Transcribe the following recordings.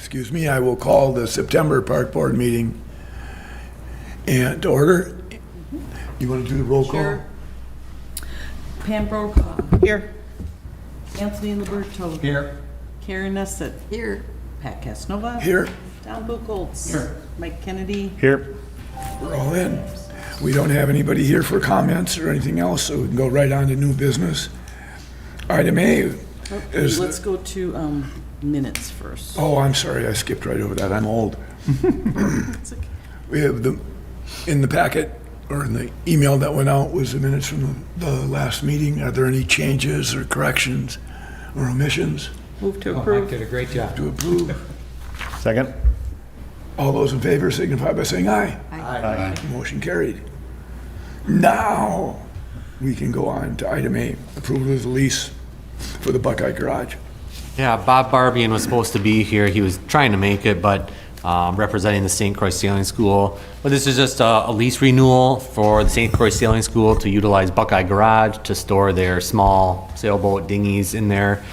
excuse me, I will call the September Park Board meeting and to order. You want to do the roll call? Sure. Pam Brokaw. Here. Anthony Liberto. Here. Karen Nesset. Here. Pat Casanova. Here. Don Buchholz. Here. Mike Kennedy. Here. We're all in. We don't have anybody here for comments or anything else, so we can go right on to new business. Item A is... Let's go to minutes first. Oh, I'm sorry, I skipped right over that. I'm old. It's okay. We have in the packet, or in the email that went out, was the minutes from the last meeting. Are there any changes or corrections or omissions Move to Mike approve. did a great job. to approve? Second. All those in favor signify by saying aye. Aye. Motion carried. Now, we can go on to item A, approval of the lease for the Buckeye Garage. Yeah, Bob Barbian was supposed to be here. He was trying to make it, but representing the St. Croix Sailing School. But this is just a lease renewal for the St. Croix Sailing School to utilize Buckeye Garage to store their small sailboat dinghies in there.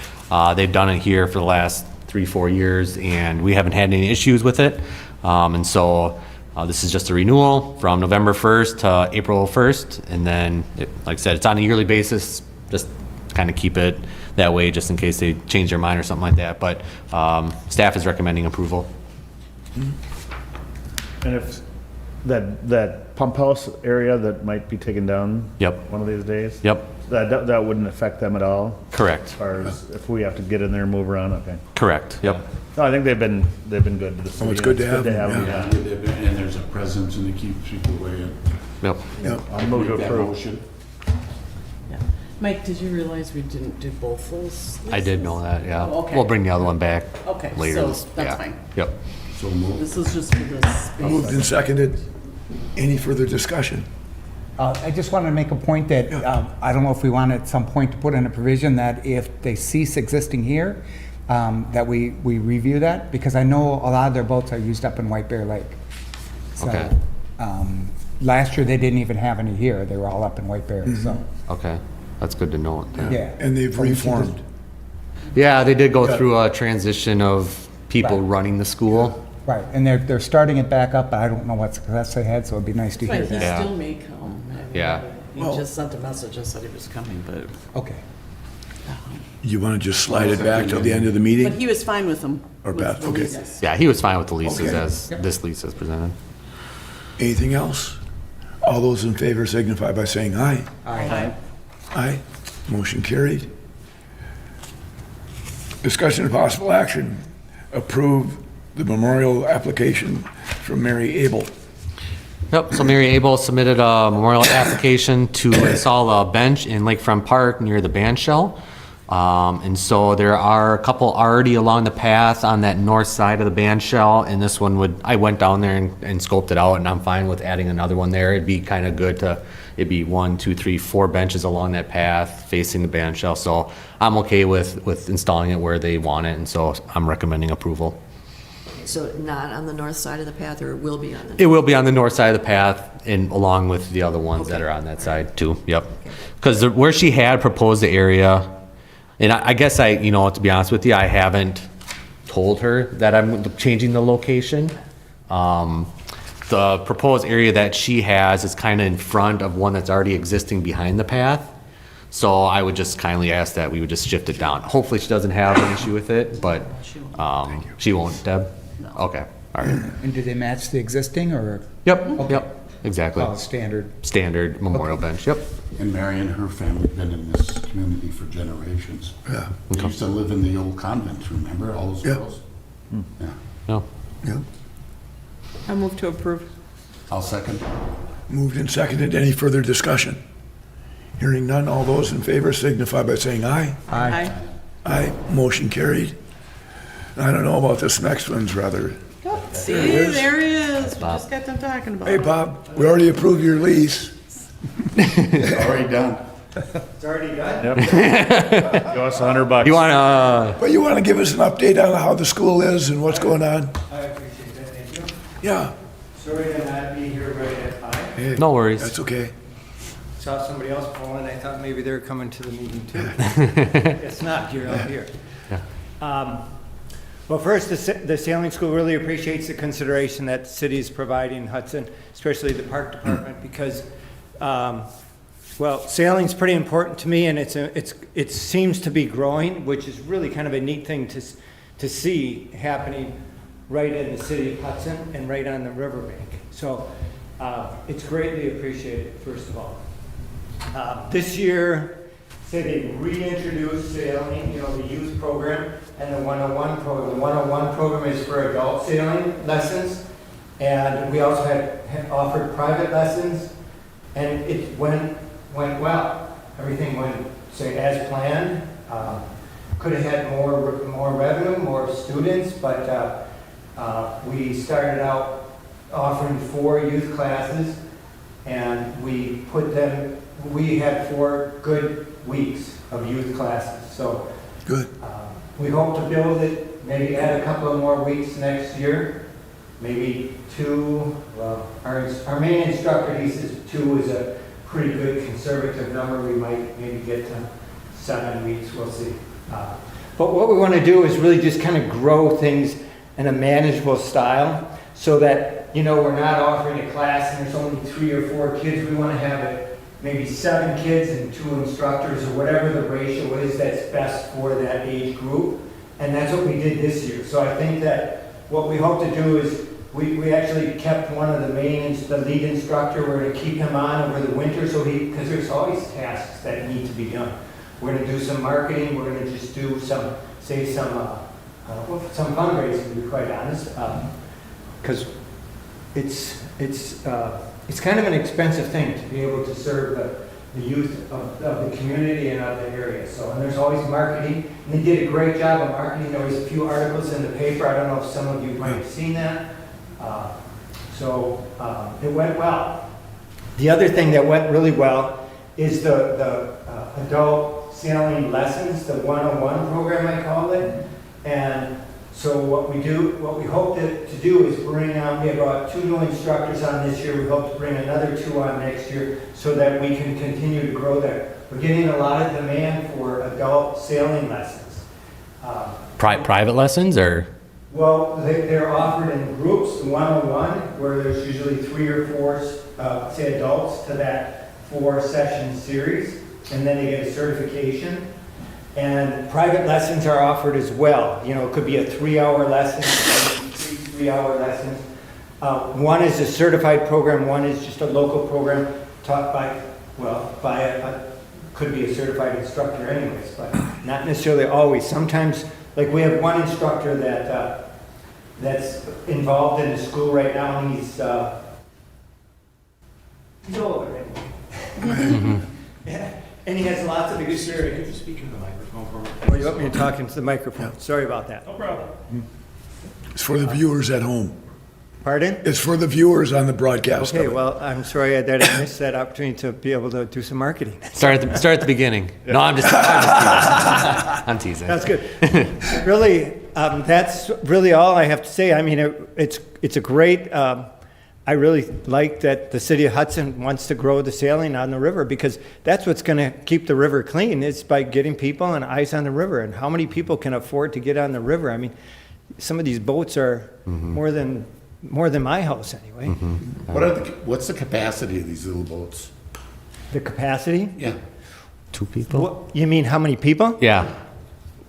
They've done it here for the last 3-4 years, and we haven't had any issues with it. And so this is just a renewal from November 1st to April 1st. And then, like I said, it's on a yearly basis, just kind of keep it that way just in case they change their mind or something like that. But staff is recommending approval. And if that pump house area that might be taken down Yep. one of these days? Yep, That wouldn't affect them at all? correct, As far as if we have to get in there and move around, okay. correct, yep. No, I think they've been good to the city. it's good to have them, yeah. And there's a presence and it keeps people away. Yep. Yep. I'll move to That approve. motion. Yeah. Mike, did you realize we didn't do both those? I did know that, yeah. Oh, okay. We'll bring the other one back Okay, later. so this- that's yeah. fine. Yep. So move. This is just for this. Moved and seconded. Any further discussion? I just wanted to make a point that, I don't know if we want at some point to put in a provision that if they cease existing here, that we review that, because I know a lot of their boats are used up in White Bear Lake. So, Okay. last year, they didn't even have any here, they were all up in White Bear, so, Okay, that's good to know. yeah. And they've reformed. Yeah, they did go through a transition of people Right. running the school. Right, and they're starting it back up, but I don't know what success they had, so it'd be nice to hear But he that. Yeah. still may come. I mean, Yeah. He just sent a message and said he was coming, but Okay. You want to just slide it back till the end of the meeting? he was fine with them. Or with Beth, the okay. leases. Yeah, he was fine with the leases Okay. as this lease is presented. Anything else? All those in favor signify by saying aye. Aye. Aye. Motion carried. Discussion of possible action. Approve the memorial application from Mary Abel. Yep, so Mary Abel submitted a memorial application to install a bench in Lakefront Park near the band shell. And so there are a couple already along the path on that north side of the band shell, and this one I went down there and scoped it out, and I'm fine with adding another one there. It'd be kind of good it'd be 1, 2, 3, 4 benches along that path facing the band shell, so I'm okay with installing it where they want it, and so I'm recommending approval. So not on the north side of the path, or it will be on the? It will be on the north side of the path and along with the other ones that are on that side too, yep. Because where she had proposed the area, and I guess to be honest with you, I haven't told her that I'm changing the location. The proposed area that she has is kind of in front of one that's already existing behind the path. So I would just kindly ask that we would just shift it down. Hopefully she doesn't have an issue with it, but she won't, Deb? No. Okay, all right. And do they match the existing, or, Yep, exactly. standard? Standard memorial bench, yep. And Mary and her family have been in this community for generations. Yeah. They used to live in the old convent, remember, all those Yeah. girls? Yeah. No. Yeah. I move to approve. I'll second. Moved and seconded. Any further discussion? Hearing none, all those in favor signify by saying aye. Aye. Aye. Motion carried. I don't know about this next one's rather. See, There it is. there he is. We just got done talking about Hey, it. Bob, we already approved your lease. Already done. Give us $100. You want But you want to give us an update on how the school is and what's going on? I appreciate that, thank you. Yeah. Sorry to not be here right at time. Hey, No worries. That's okay. Saw somebody else calling, I thought maybe they were coming to the meeting too. It's not, you're out here. Well, first, the sailing school really appreciates the consideration that the city is providing Hudson, especially the park department, because, well, sailing's pretty important to me, and it seems to be growing, which is really kind of a neat thing to see happening right in the city of Hudson and right on the riverbank. So it's greatly appreciated, first of all. This year, say they reintroduced sailing, the youth program and the 101 program. The 101 program is for adult sailing lessons, and we also had offered private lessons, and it went well. Everything went, say, as planned. Could have had more revenue, more students, but we started out offering 4 youth classes, and we had 4 good weeks of youth classes. So Good. we hope to build it, maybe add a couple of more weeks next year, maybe 2. Well, our main instructor, he says 2 is a pretty good conservative number. We might maybe get to 7 weeks, we'll see. But what we want to do is really just kind of grow things in a manageable style, so that, we're not offering a class and there's only 3 or 4 kids. We want to have it maybe 7 kids and 2 instructors, or whatever the ratio is that's best for that age group. And that's what we did this year. So I think that what we hope to do is we actually kept one of the lead instructor. We're going to keep him on over the winter, because there's always tasks that need to be done. We're going to do some marketing. We're going to just do some fundraising, to be quite honest, because it's kind of an expensive thing to be able to serve the youth of the community and of the area. So, and there's always marketing, and they did a great job of marketing. There was a few articles in the paper. I don't know if some of you might have seen that. It went well. The other thing that went really well is the adult sailing lessons, the 101 program, I call it. And so what we hope to do is bring on, we have brought 2 new instructors on this year. We hope to bring another 2 on next year, so that we can continue to grow that. We're getting a lot of demand for adult sailing lessons. Private lessons, or? Well, they're offered in groups, 101, where there's usually 3 or 4, say, adults to that 4-session series, and then they get a certification. And private lessons are offered as well. It could be a 3-hour lesson, 3-hour lessons. One is a certified program, one is just a local program taught by could be a certified instructor anyways, but not necessarily always. Sometimes, like we have one instructor that's involved in the school right now, and he's older anyway. Yeah. And he has lots of experience. Speak into the microphone for me. Oh, you want me to talk into the microphone? Sorry about that. No problem. It's for the viewers at home. Pardon? It's for the viewers on the broadcast. Okay, well, I'm sorry that I missed that opportunity to be able to do some marketing. Start at the beginning. No, I'm just teasing. I'm teasing. That's good. Really, that's really all I have to say. I mean, it's a great. I really like that the city of Hudson wants to grow the sailing on the river, because that's what's going to keep the river clean. It's by getting people and eyes on the river. And how many people can afford to get on the river? I mean, some of these boats are more than my house anyway. What's the capacity of these little boats? The capacity? Yeah. 2 people? What, you mean how many people? Yeah.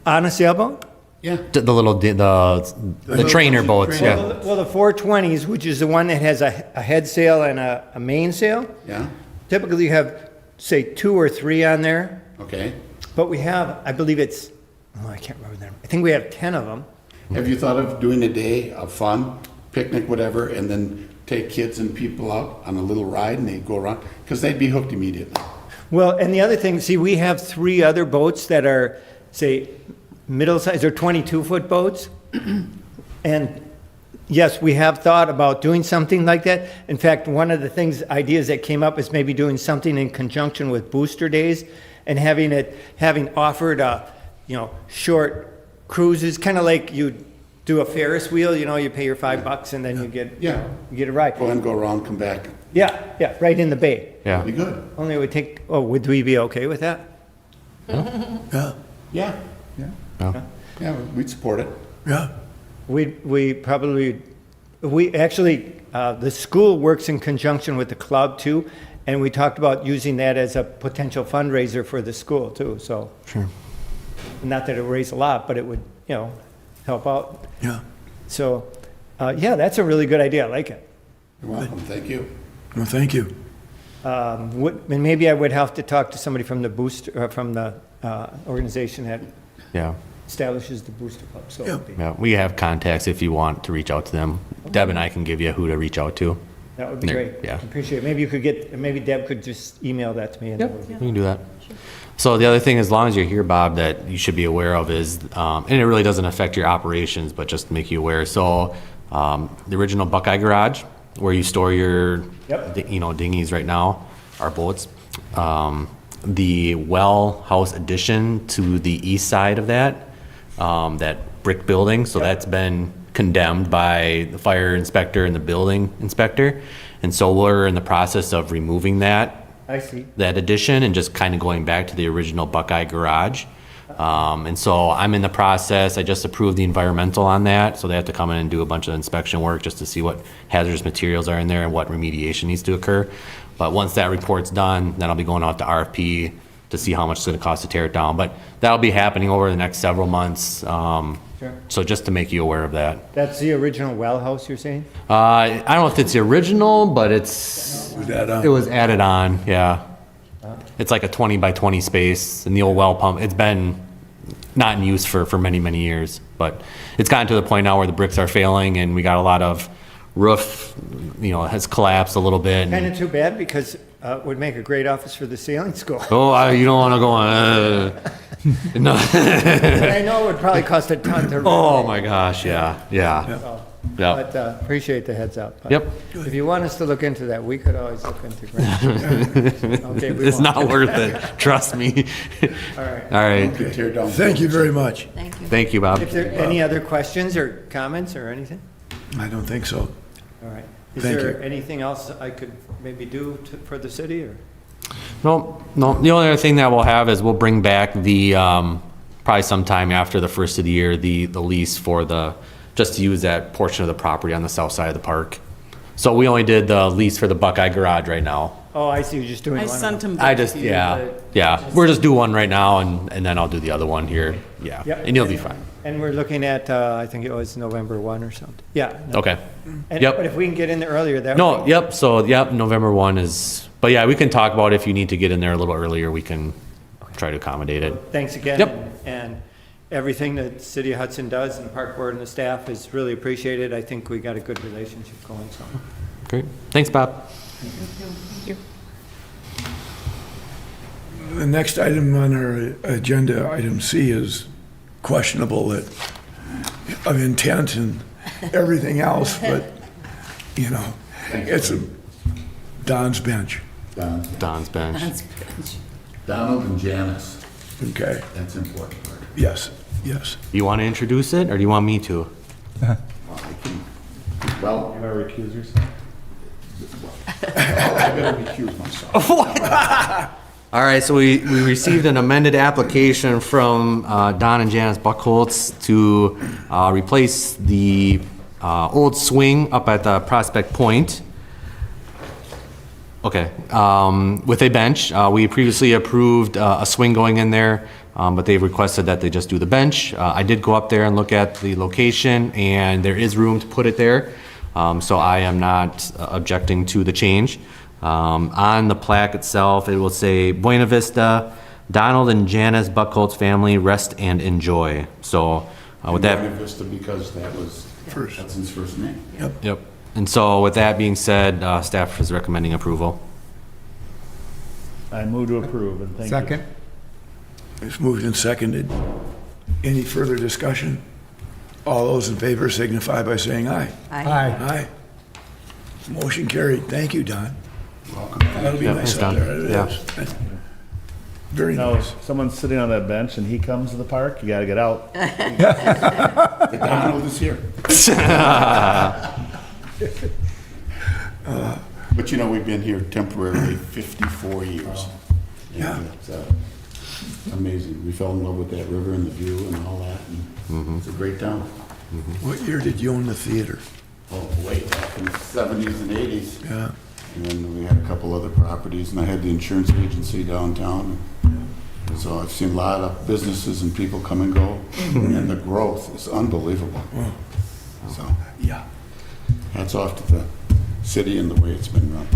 On a sailboat? Yeah. The trainer boats, yeah. Well, the 420s, which is the one that has a head sail and a main sail, Yeah. typically you have, say, 2 or 3 on there. Okay. But we have, I believe I can't remember them. I think we have 10 of them. Have you thought of doing a day of fun, picnic, whatever, and then take kids and people out on a little ride and they go around? Because they'd be hooked immediately. Well, and the other thing, see, we have 3 other boats that are, say, middle-sized or 22-foot boats. And yes, we have thought about doing something like that. In fact, one of the ideas that came up is maybe doing something in conjunction with Booster Days, and having offered, short cruises, kind of like you do a Ferris wheel. You pay your $5 and then you get a ride. Go and go around, come back. Yeah, right in the bay. Yeah. Be good. Only it would take. Oh, would we be okay with that? Yeah, Yeah. No. Yeah, we'd support it. yeah. we probably, we actually, the school works in conjunction with the club too, and we talked about using that as a potential fundraiser for the school too, so. Sure. Not that it would raise a lot, but it would, help out. Yeah. So, yeah, that's a really good idea. I like it. You're welcome, thank you. Well, thank you. And maybe I would have to talk to somebody from the booster, from the organization that Yeah. establishes the booster club, so. Yeah. Yeah, we have contacts if you want to reach out to them. Deb and I can give you who to reach out to. That would be There- great. yeah. Appreciate it. Maybe you could maybe Deb could just email that to me. And We can do that. So the other thing, as long as you're here, Bob, that you should be aware of is, and it really doesn't affect your operations, but just to make you aware. So the original Buckeye Garage, where you store your, Yep. dinghies right now, our boats. The well house addition to the east side of that, that brick building, so that's been condemned by the fire inspector and the building inspector. And so we're in the process of removing that I see. addition and just kind of going back to the original Buckeye Garage. And so I'm in the process, I just approved the environmental on that, so they have to come in and do a bunch of inspection work just to see what hazardous materials are in there and what remediation needs to occur. But once that report's done, then I'll be going out to RFP to see how much it's gonna cost to tear it down. But that'll be happening over the next several months. Sure. So just to make you aware of that. That's the original well house you're saying? I don't know if it's the original, but it was added on, yeah. It's like a 20 by 20 space, and the old well pump, it's been not in use for many, many years. But it's gotten to the point now where the bricks are failing, and we got a lot of roof, has collapsed a little bit. Kind of too bad because it would make a great office for the sailing school. Oh, you don't want to go on, no. And I know it would probably cost a ton to. Oh, my gosh, yeah. Yeah. But appreciate the heads up. But Yep. If you want us to look into that, we could always look into grants. Okay, we It's won't. not worth it, trust me. All right. All right, Could tear down Thank you buildings. very much. Thank you. thank you, Bob. If there any other questions or comments or anything? I don't think so. All right. Is Thank there you. anything else I could maybe do for the city or? No, the only other thing that we'll have is we'll bring back the, probably sometime after the first of the year, the lease for just to use that portion of the property on the south side of the park. So we only did the lease for the Buckeye Garage right now. Oh, I see, you're just doing I one. of sent them. him I back just, to you, yeah, but yeah, we're just do one right now and then I'll do the other one here, yeah, Yep. and you'll be fine. And we're looking at, I think it was November 1 or something. Yeah. no. Okay, And- yep. But if we can get in there earlier, that would No, be. yep, so, yep, November 1 is, but yeah, we can talk about if you need to get in there a little earlier, we can try to accommodate it. Thanks again. Yep. And everything that City of Hudson does and the park board and the staff is really appreciated. I think we got a good relationship going, so. Great, thanks, Bob. The next item on our agenda, item C, is questionable of intent and everything else, but, it's Don's bench, Don's bench. Donald and Janice, okay? that's an important part. Yes, yes. You want to introduce it, or do you want me to? Well, You want to recuse yourself? I better recuse myself. All right, so we received an amended application from Don and Janice Buckholz to replace the old swing up at the Prospect Point. Okay, with a bench. We previously approved a swing going in there, but they've requested that they just do the bench. I did go up there and look at the location, and there is room to put it there. So I am not objecting to the change. On the plaque itself, it will say Buena Vista, Donald and Janice Buckholz family, rest and enjoy. So with that. Buena Vista because that was Hudson's first name. Yep. And so with that being said, staff is recommending approval. I move to approve and thank you. Second? It's moved and seconded. Any further discussion? All those in favor signify by saying aye. Aye. Aye. Motion carried. Thank you, Don. Welcome. That'll be Yeah, nice thanks, out Don. there. It Yeah. is. Very Now, nice. if someone's sitting on that bench and he comes to the park, you gotta get out. Donald is here. But we've been here temporarily 54 years. Yeah. And it's amazing. We fell in love with that river and the view and all that, and it's a great town. What year did you own the theater? Oh, way back in the 70s and 80s. Yeah. And then we had a couple other properties, and I had the insurance agency downtown. So I've seen a lot of businesses and people come and go, and the growth is unbelievable. So Yeah. hats off to the city and the way it's been run.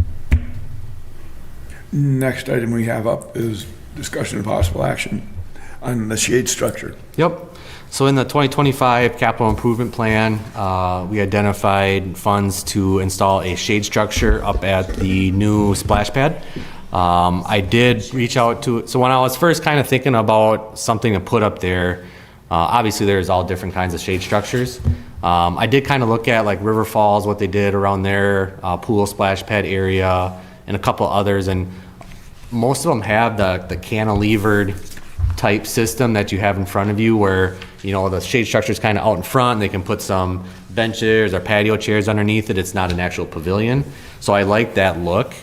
Next item we have up is discussion of possible action on the shade structure. Yep. So in the 2025 capital improvement plan, we identified funds to install a shade structure up at the new splash pad. I did reach out to, so when I was first kind of thinking about something to put up there, obviously there's all different kinds of shade structures. I did kind of look at like River Falls, what they did around their pool splash pad area, and a couple others, and most of them have the cantilevered type system that you have in front of you where, you know, the shade structure is kind of out in front. They can put some benches or patio chairs underneath it. It's not an actual pavilion. So I like that look.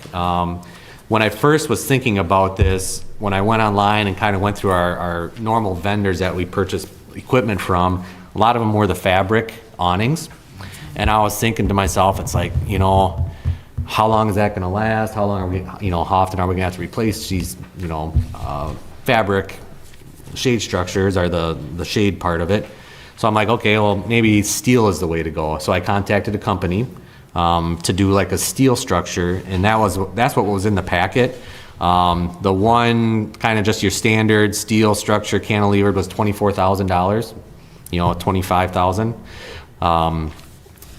When I first was thinking about this, when I went online and kind of went through our normal vendors that we purchase equipment from, a lot of them were the fabric awnings. And I was thinking to myself, it's like, you know, how long is that going to last? How long are we, you know, how often are we going to have to replace these, you know, fabric shade structures are the shade part of it. So I'm like, okay, well, maybe steel is the way to go. So I contacted a company to do like a steel structure, and that's what was in the packet. The one kind of just your standard steel structure cantilevered was $24,000, you know, $25,000.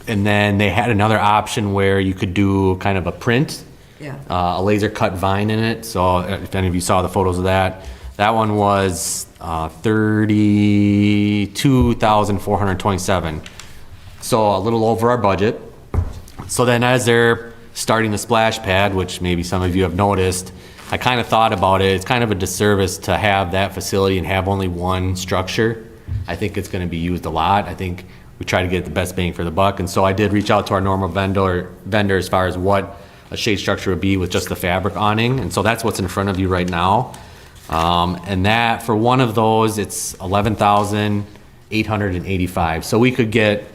And then they had another option where you could do kind of a print, Yeah. a laser cut vine in it. So if any of you saw the photos of that, that one was $32,427. So a little over our budget. So then as they're starting the splash pad, which maybe some of you have noticed, I kind of thought about it. It's kind of a disservice to have that facility and have only one structure. I think it's going to be used a lot. I think we try to get the best bang for the buck. And so I did reach out to our normal vendor as far as what a shade structure would be with just the fabric awning. And so that's what's in front of you right now. And that, for one of those, it's $11,885. So we could get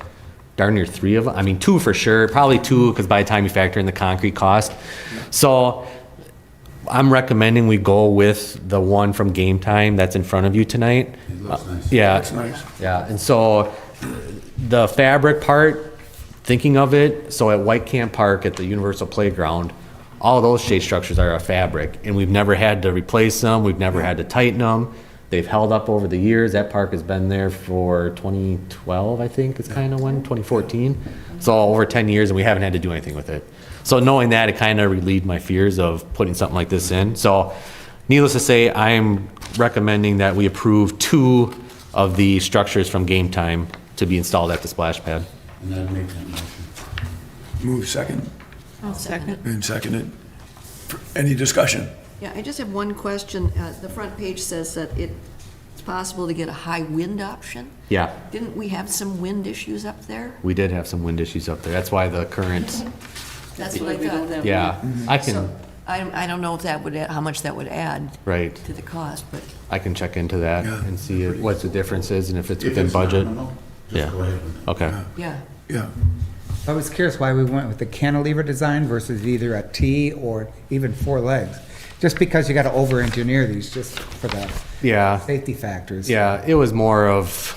darn near three of them. I mean, two for sure, probably two, because by the time you factor in the concrete cost. So I'm recommending we go with the one from Game Time that's in front of you tonight. It looks nice. Yeah. That's nice. Yeah, and so the fabric part, thinking of it, so at White Camp Park at the Universal Playground, all those shade structures are a fabric, and we've never had to replace them, we've never had to tighten them. They've held up over the years. That park has been there for 2012, I think, is kind of when, 2014. So over 10 years, and we haven't had to do anything with it. So knowing that, it kind of relieved my fears of putting something like this in. So needless to say, I'm recommending that we approve two of the structures from Game Time to be installed at the splash pad. And I'd make that motion. Move second I'll second. and seconded. Any discussion? Yeah, I just have one question. The front page says that it's possible to get a high wind option. Yeah, Didn't we have some wind issues up there? we did have some wind issues up there. That's why the current, That's what I We don't thought. have- yeah, I can, So, I don't know if that would, how much that would add right, to the cost, but I can check into that Yeah. and see what the difference is and if it's If within it's budget. nominal, Yeah. just go ahead with it. Okay. yeah. Yeah. I was curious why we went with the cantilever design versus either a T or even four legs. Just because you gotta over-engineer these just for the Yeah. safety factors. Yeah, it was more of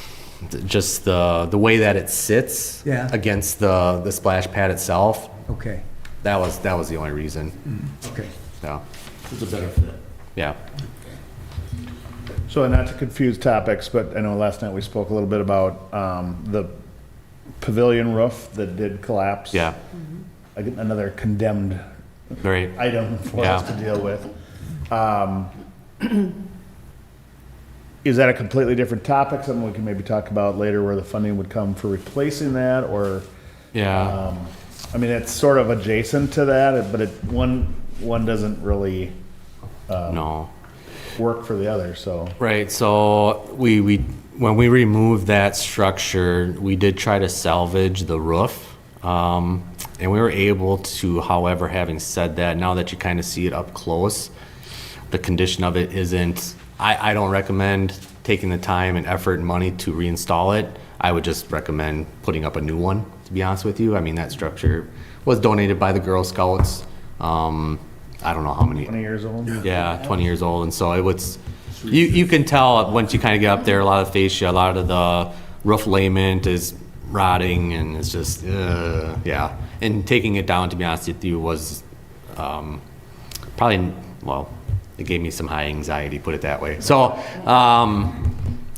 just the way that it sits Yeah. against the splash pad itself. Okay, That was the only reason. okay. Yeah. It's a better fit. Yeah. So not to confuse topics, but I know last night we spoke a little bit about the pavilion roof that did collapse. Yeah. Another condemned Right. item for us Yeah. to deal with. Is that a completely different topic, something we can maybe talk about later where the funding would come for replacing that, or? Yeah. I mean, it's sort of adjacent to that, but one doesn't really No. work for the other, so. Right. So we when we removed that structure, we did try to salvage the roof. And we were able to, however, having said that, now that you kind of see it up close, the condition of it isn't, I don't recommend taking the time and effort and money to reinstall it. I would just recommend putting up a new one, to be honest with you. I mean, that structure was donated by the Girl Scouts. I don't know how many. 20 years old? Yeah, 20 years old, and so it was, you can tell once you kind of get up there, a lot of fascia, a lot of the roof layment is rotting, and it's just, yeah. And taking it down, to be honest with you, was probably, well, it gave me some high anxiety, put it that way. So,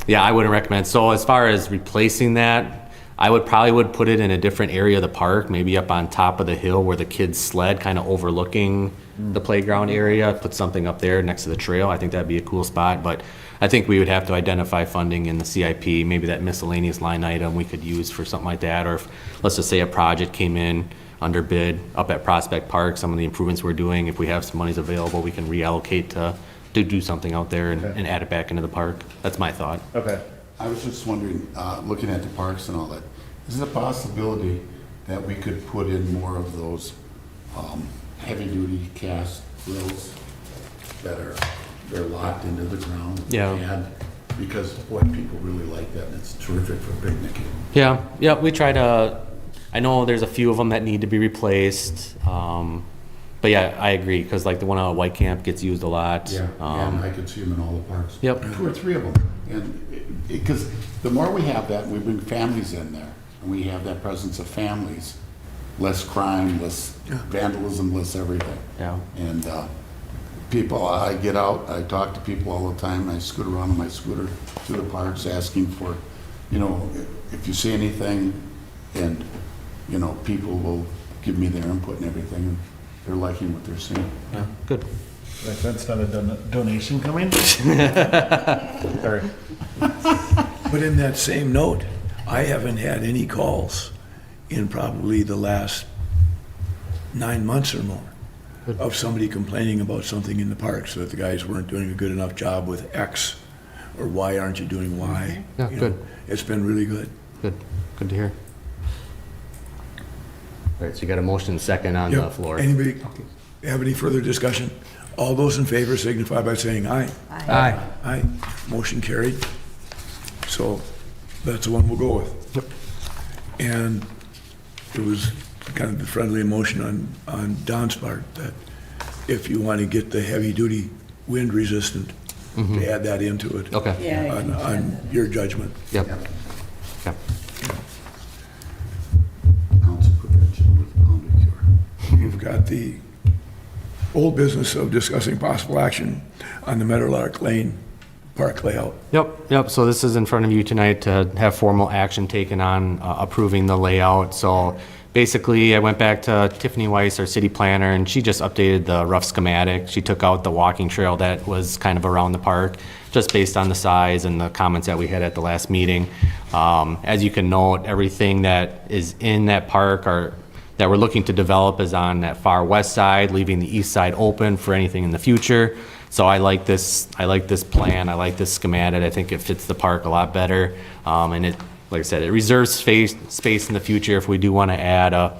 yeah, I wouldn't recommend. So as far as replacing that, I would probably put it in a different area of the park, maybe up on top of the hill where the kids sled, kind of overlooking the playground area. Put something up there next to the trail. I think that'd be a cool spot. But I think we would have to identify funding in the CIP, maybe that miscellaneous line item we could use for something like that. Or if, let's just say a project came in under bid up at Prospect Park, some of the improvements we're doing, if we have some monies available, we can reallocate to do something out there and add it back into the park. That's my thought. Okay. I was just wondering, looking at the parks and all that, is it a possibility that we could put in more of those heavy-duty cast grills that are, they're locked into the ground? Yeah. And because, boy, people really like that, and it's terrific for picnicking. Yeah, we try to, I know there's a few of them that need to be replaced. But yeah, I agree, because like the one out at White Camp gets used a lot. Yeah, and I could see them in all the parks. Yep. 2 or 3 of them. And because the more we have that, and we bring families in there, and we have that presence of families, less crime, less vandalism, less everything. Yeah. And people, I get out, I talk to people all the time, I scoot around on my scooter through the parks asking for, you know, if you see anything, and, you know, people will give me their input and everything, and they're liking what they're seeing. Yeah, good. Like, that's not a donation coming? Sorry. But in that same note, I haven't had any calls in probably the last 9 months or more of somebody complaining about something in the parks, that the guys weren't doing a good enough job with X, or why aren't you doing Y? Yeah, You know, good. It's been really good. Good to hear. All right, so you got a motion second on the Yep. floor. Anybody have any further discussion? All those in favor signify by saying aye. Aye. Aye. Motion carried. So that's the one we'll go with. And it was kind of the friendly emotion on Don's part that if you want to get the heavy-duty wind resistant, to add that into it. Okay. Yeah, I can add On that. your judgment. Yep. Yep. Ounce of prevention with a pound of cure. You've got the old business of discussing possible action on the Meadowlark Lane park layout. Yep. So this is in front of you tonight to have formal action taken on approving the layout. So basically, I went back to Tiffany Weiss, our city planner, and she just updated the rough schematic. She took out the walking trail that was kind of around the park, just based on the size and the comments that we had at the last meeting. As you can note, everything that is in that park or that we're looking to develop is on that far west side, leaving the east side open for anything in the future. So I like this plan, I like this schematic. I think it fits the park a lot better. And it, like I said, it reserves space in the future if we do want to add a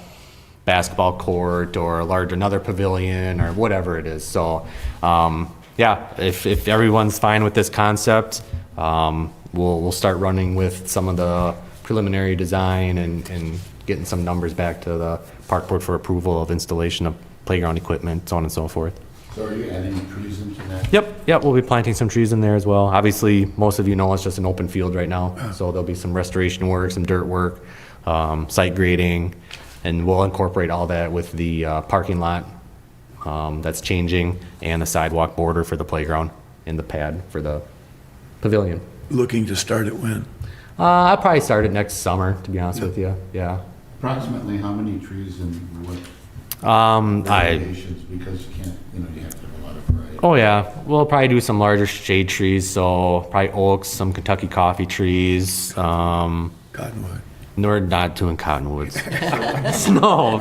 basketball court or another pavilion or whatever it is. So, yeah, if everyone's fine with this concept, we'll start running with some of the preliminary design and getting some numbers back to the park board for approval of installation of playground equipment, so on and so forth. So are you adding trees into that? Yep, we'll be planting some trees in there as well. Obviously, most of you know it's just an open field right now, so there'll be some restoration work, some dirt work, site grading, and we'll incorporate all that with the parking lot that's changing and the sidewalk border for the playground and the pad for the pavilion. Looking to start it when? I'll probably start it next summer, to be honest with you, yeah. Approximately how many trees and what I variations? Because you can't, you know, you have to have a lot of variety. Oh yeah, we'll probably do some larger shade trees, so probably oaks, some Kentucky coffee trees. Cottonwood. We're not doing cottonwoods. No.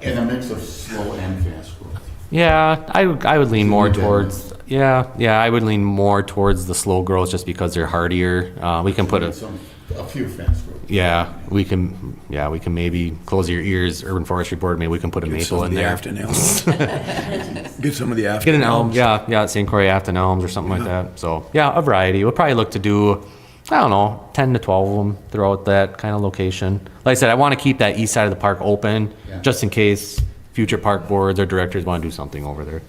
And a mix of slow and fast growth. Yeah, I would lean more Medium. towards. Yeah, I would lean more towards the slow growth just because they're hardier. We can put A few fast growth. we can maybe close your ears, Urban Forestry Board. Maybe we can put a Get some maple of in the there. Afton elms. Get some of the Afton Get an elm, elms. yeah, St. Croix Afton elms or something like that. So yeah, a variety. We'll probably look to do I don't know, 10 to 12 of them throughout that kind of location. Like I said, I want to keep that east side of the park open, Yeah. just in case future park boards or directors want to do something over there.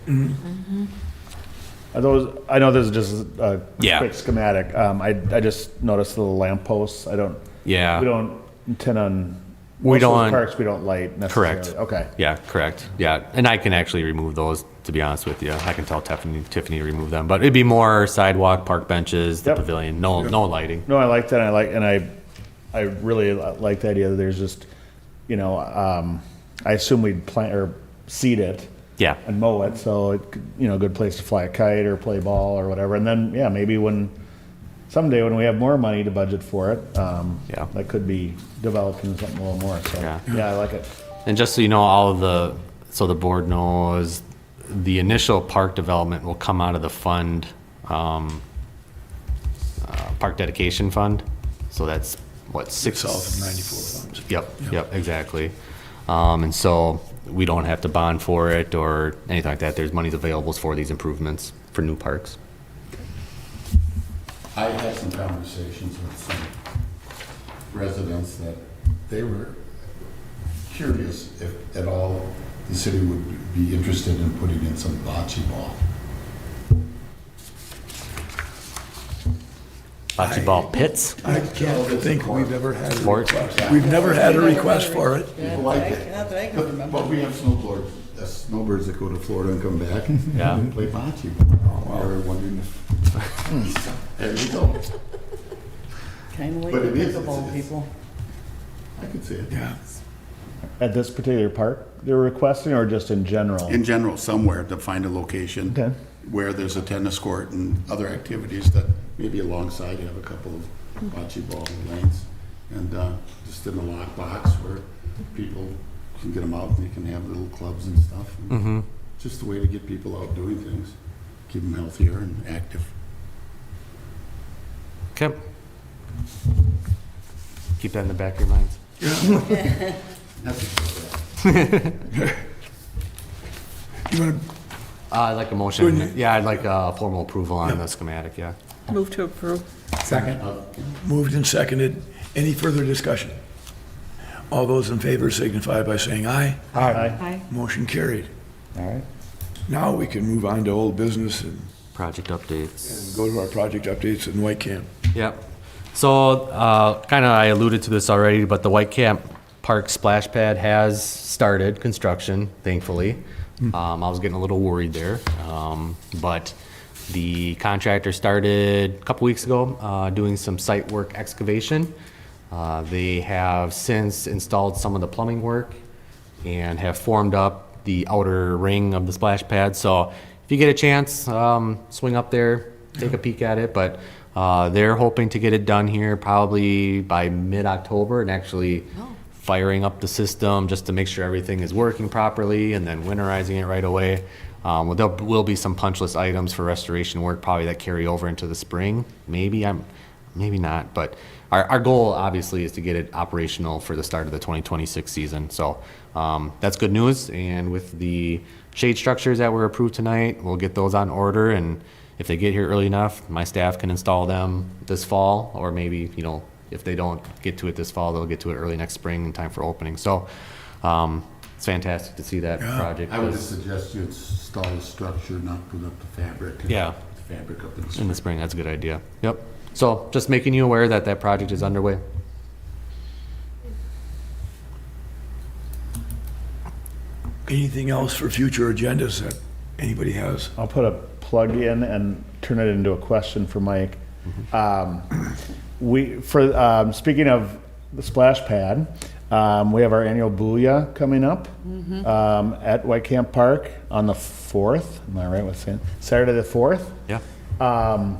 Are those, I know this is just a Yeah. quick schematic. I just noticed the little lamp posts. I don't, Yeah. we don't intend on, We most of those don't- parks, we don't light necessarily. Correct. Okay. Yeah, correct. Yeah, and I can actually remove those, to be honest with you. I can tell Tiffany to remove them, but it'd be more sidewalk, park benches, the Yep. pavilion, no lighting. No, I like that. I really like the idea that there's just, I assume we'd plant or seed it Yeah, and mow it, so it, a good place to fly a kite or play ball or whatever. And then, yeah, maybe someday when we have more money to budget for it, Yeah. that could be developed into something a little more. So, Yeah. yeah, I like it. and just so you know, so the board knows, the initial park development will come out of the fund, park dedication fund. So that's what, South of 94 funds. Yep, exactly. And so we don't have to bond for it or anything like that. There's monies available for these improvements for new parks. I had some conversations with some residents that they were curious if at all the city would be interested in putting in some bocce ball. Bocce ball pits? I can't think we've ever had a Sports? request. We've never had a request for it. People like it. Not that I can remember. But we have snowbirds that go to Florida and come back Yeah. and play bocce ball. They were wondering if, there you go. Kind of like But the it is, pickleball it's- people. I could see it. Yeah. At this particular park, they're requesting or just in general? In general, somewhere to find a location Okay. where there's a tennis court and other activities that maybe alongside you have a couple of bocce ball lanes. And just in a locked box where people can get them out and you can have little clubs and stuff. And just a way to get people out doing things, keep them healthier and active. Okay. Keep that in the back of your minds. You want I'd like a motion. Yeah, I'd like a formal approval on the schematic, yeah. Move to approve. Second. to, moved and seconded. Any further discussion? All those in favor signify by saying aye. Aye. Aye. Motion carried. All right. Now we can move on to old business and Project updates. go to our project updates in White Camp. Yep. So, kind of, I alluded to this already, but the White Camp Park splash pad has started construction, thankfully. I was getting a little worried there. But the contractor started a couple weeks ago, doing some site work excavation. They have since installed some of the plumbing work and have formed up the outer ring of the splash pad. So if you get a chance, swing up there, take a peek at it. But they're hoping to get it done here probably by mid-October and actually firing up the system just to make sure everything is working properly and then winterizing it right away. Well, there will be some punch list items for restoration work probably that carry over into the spring. Maybe not, but our goal obviously is to get it operational for the start of the 2026 season. So that's good news. And with the shade structures that were approved tonight, we'll get those on order. And if they get here early enough, my staff can install them this fall, or maybe, if they don't get to it this fall, they'll get to it early next spring in time for opening. So it's fantastic to see that project. I would just suggest you install a structure, not put up the fabric. Yeah. The fabric up in the In spring. the spring, that's a good idea. Yep. So just making you aware that that project is underway. Anything else for future agendas that anybody has? I'll put a plug in and turn it into a question for Mike. Speaking of the splash pad, we have our annual Booyah coming up at White Camp Park on the 4th. Am I right with saying Saturday the 4th? Yeah.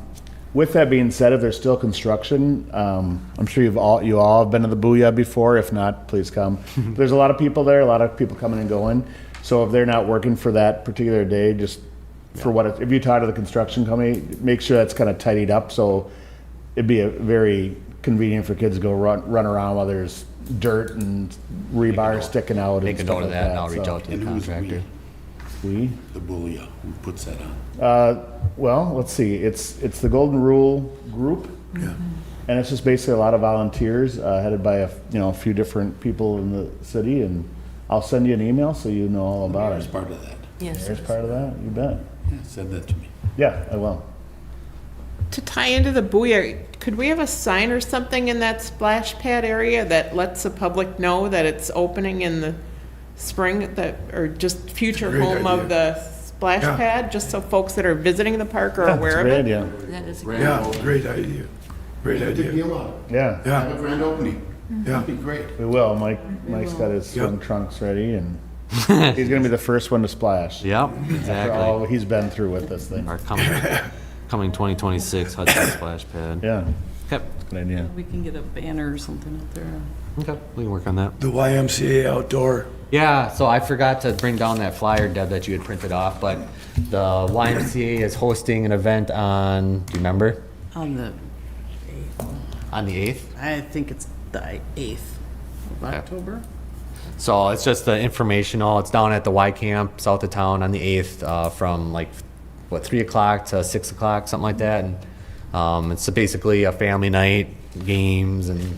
With that being said, if there's still construction, I'm sure you all have been to the Booyah before. If not, please come. There's a lot of people there, a lot of people coming and going. So if they're not working for that particular day, just if you talk to the construction company, make sure that's kind of tidied up. So it'd be a very convenient for kids to go run around while there's dirt and rebar sticking out. Make a and note stuff of like that and I'll reach So, out to And the who's contractor. We? The Booyah, who puts that on? Well, let's see. It's the Golden Rule Group. Yeah. And it's just basically a lot of volunteers, headed by a few different people in the city, and I'll send you an email so you know all about As it. part of that. Yes. There's part of that, you bet. Yeah, send that to me. Yeah, I will. To tie into the Booyah, could we have a sign or something in that splash pad area that lets the public know that it's opening in the spring, or just future Great home idea. of the splash Yeah. pad, just so folks that are visiting the park are Yeah, aware it's a of great it? idea. That is a Yeah, great idea. Great Big idea. deal on it. Yeah, Yeah. Have a grand opening. Yeah. That'd be great. we will. Mike's got his swim Yep. trunks ready, and he's gonna be the first one to splash. Yep, After exactly. all he's been through with this thing. Our coming 2026 Hudson splash pad. Yeah, Okay, good idea. We can get a banner or something out there. okay, we can work on that. The YMCA outdoor, Yeah, so I forgot to bring down that flyer, Deb, that you had printed off, but the YMCA is hosting an event on, do you remember? On the, On the 8th? I think it's the 8th of Okay. October. So it's just the informational, it's down at the Y Camp, south of town on the 8th, from like, 3 o'clock to 6 o'clock, something like that. And it's basically a family night, games and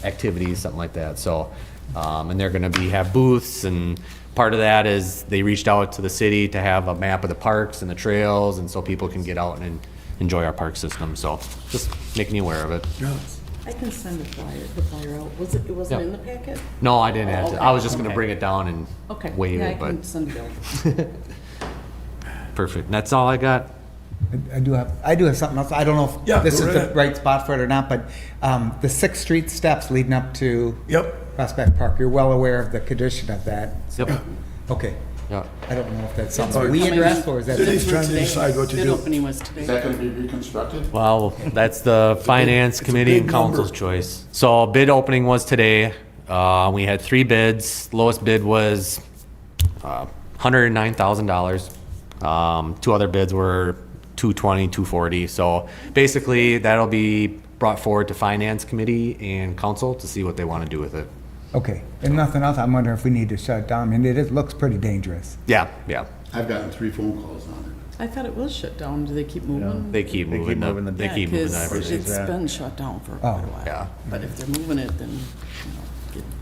activities, something like that. So, and they're gonna have booths, and part of that is they reached out to the city to have a map of the parks and the trails, and so people can get out and enjoy our park system. So just making you aware of it. yeah. I can send the flyer out. It wasn't Yeah. in the packet? No, I didn't have to. I was just gonna Okay. bring it down and Okay. wave Yeah, it, I can but send it out. perfect. And that's all I got. I do have something else. I don't know Yeah, if this go is right the ahead. right spot for it or not, but the 6th Street steps leading up to Yep. Prospect Park, you're well aware of the condition of that. Yep. Okay. Yeah. I don't know if that's It's something we coming- addressed, or is that? City's It's trying to today. decide what to Bid do. opening was Is today. that gonna be reconstructed? Well, that's the finance committee and big number. council's choice. So bid opening was today. We had 3 bids. Lowest bid was $109,000. 2 other bids were $220, $240. So basically, that'll be brought forward to finance committee and council to see what they want to do with it. Okay, and nothing else, I'm wondering if we need to shut it down. I mean, it looks pretty dangerous. Yeah, yeah. I've gotten 3 phone calls on I thought it was shut down. Do they keep moving? They keep They keep moving moving the, the- they Yeah, keep moving 'cause everything. it's been shut down for Oh. quite a while. Yeah. But if they're moving it, then,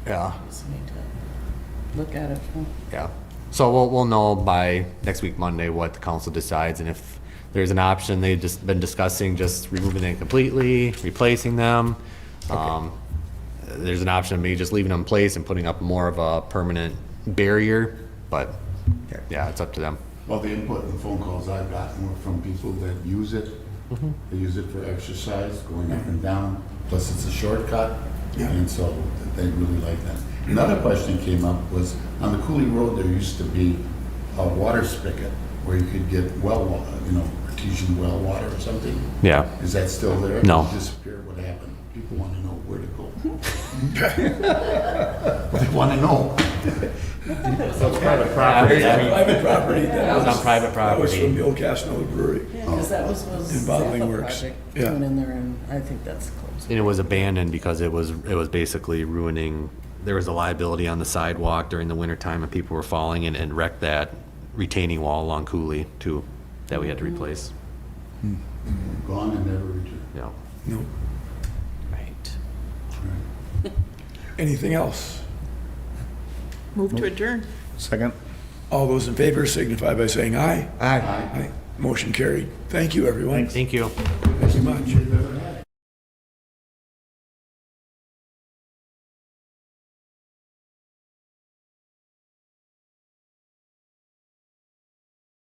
Yeah, we just need to look at it. yeah. So we'll know by next week, Monday, what the council decides, and if there's an option, they've just been discussing just removing them completely, replacing them. There's an option of maybe just leaving them in place and putting up more of a permanent barrier, but yeah, it's up to them. it. Well, the input and phone calls I've gotten were from people that use it. They use it for exercise, going up and down, plus it's a shortcut, and so they really like that. Another question came up was, on the Cooley Road, there used to be a water spigot where you could get well water, artesian well water or something. Yeah. Is that still there? No. It disappeared. What happened? People want to know where to go. They want to know. Private property. That was on private That was from property. the old Casanova Brewery. Yeah, because that was In Bottling Zappa Works. project Yeah. going in there, and I think that's closed. And it was abandoned because it was basically ruining, there was a liability on the sidewalk during the wintertime and people were falling and wrecked that retaining wall along Cooley too, that we had to replace. Gone and never returned. Yeah. No. Right. Anything else? Move to adjourn. Second? All those in favor signify by saying aye. Aye. Aye. Motion carried. Thank you, everyone. Thank you. Thank you much.